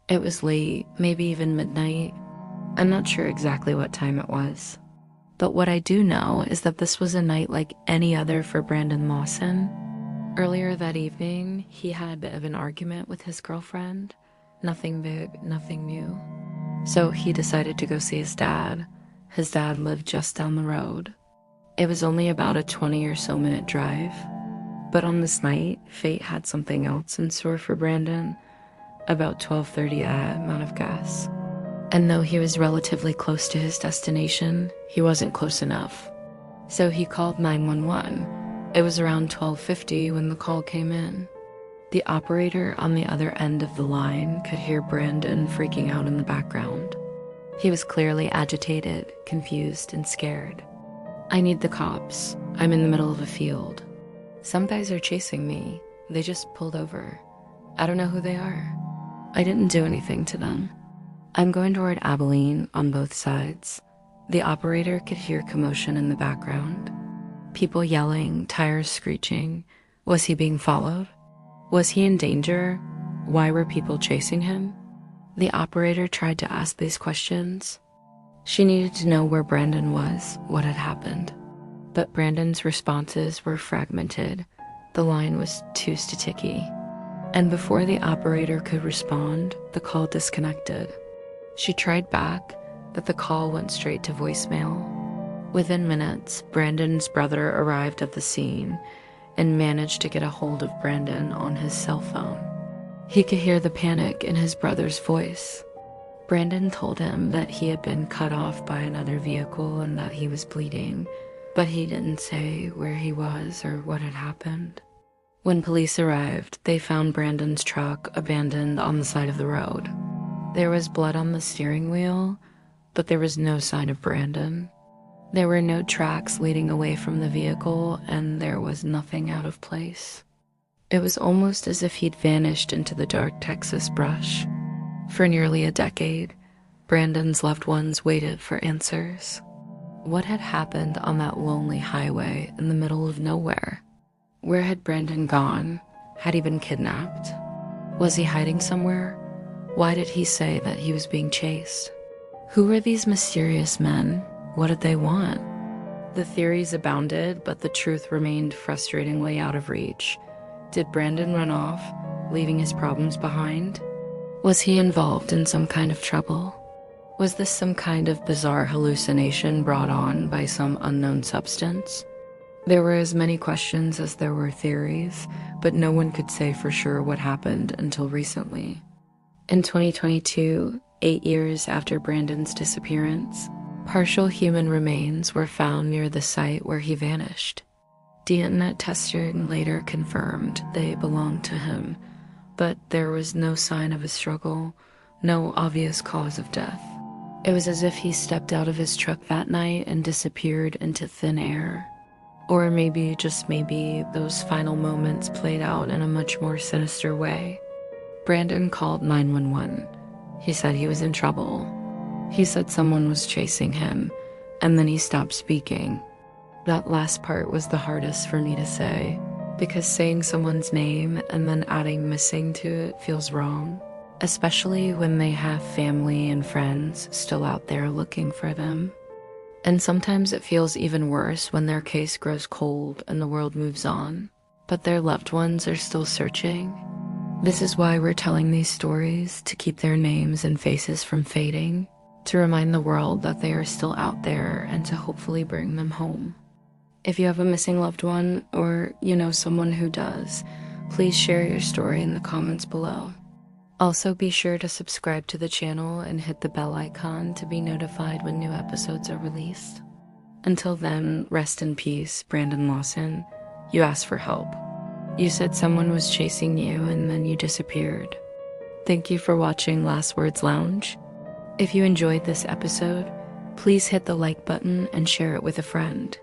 It was late, maybe even midnight. I'm not sure exactly what time it was. But what I do know is that this was a night like any other for Brandon Lawson. Earlier that evening, he had a bit of an argument with his girlfriend. Nothing big, nothing new. So he decided to go see his dad. His dad lived just down the road. It was only about a 20 or so minute drive. But on this night, fate had something else in store for Brandon. About 12:30 a.m. out of gas. And though he was relatively close to his destination, he wasn't close enough. So he called 911. It was around 12:50 when the call came in. The operator on the other end of the line could hear Brandon freaking out in the background. He was clearly agitated, confused, and scared. "I need the cops. I'm in the middle of a field. Some guys are chasing me. They just pulled over. I don't know who they are. I didn't do anything to them. I'm going toward Abilene on both sides." The operator could hear commotion in the background. People yelling, tires screeching. Was he being followed? Was he in danger? Why were people chasing him? The operator tried to ask these questions. She needed to know where Brandon was, what had happened. But Brandon's responses were fragmented. The line was too staticky. And before the operator could respond, the call disconnected. She tried back, but the call went straight to voicemail. Within minutes, Brandon's brother arrived at the scene and managed to get a hold of Brandon on his cell phone. He could hear the panic in his brother's voice. Brandon told him that he had been cut off by another vehicle and that he was bleeding, but he didn't say where he was or what had happened. When police arrived, they found Brandon's truck abandoned on the side of the road. There was blood on the steering wheel, but there was no sign of Brandon. There were no tracks leading away from the vehicle, and there was nothing out of place. It was almost as if he'd vanished into the dark Texas brush. For nearly a decade, Brandon's loved ones waited for answers. What had happened on that lonely highway in the middle of nowhere? Where had Brandon gone? Had he been kidnapped? Was he hiding somewhere? Why did he say that he was being chased? Who were these mysterious men? What did they want? The theories abounded, but the truth remained frustratingly out of reach. Did Brandon run off, leaving his problems behind? Was he involved in some kind of trouble? Was this some kind of bizarre hallucination brought on by some unknown substance? There were as many questions as there were theories, but no one could say for sure what happened until recently. In 2022, 8 years after Brandon's disappearance, partial human remains were found near the site where he vanished. DNA testing later confirmed they belonged to him, but there was no sign of a struggle, no obvious cause of death. It was as if he stepped out of his truck that night and disappeared into thin air. Or maybe, just maybe, those final moments played out in a much more sinister way. Brandon called 911. He said he was in trouble. He said someone was chasing him, and then he stopped speaking. That last part was the hardest for me to say, because saying someone's name and then adding missing to it feels wrong, especially when they have family and friends still out there looking for them. And sometimes it feels even worse when their case grows cold and the world moves on, but their loved ones are still searching. This is why we're telling these stories, to keep their names and faces from fading, to remind the world that they are still out there and to hopefully bring them home. If you have a missing loved one, or you know someone who does, please share your story in the comments below. Also, be sure to subscribe to the channel and hit the bell icon to be notified when new episodes are released. Until then, rest in peace, Brandon Lawson. You asked for help. You said someone was chasing you and then you disappeared. Thank you for watching Last Words Lounge. If you enjoyed this episode, please hit the like button and share it with a friend.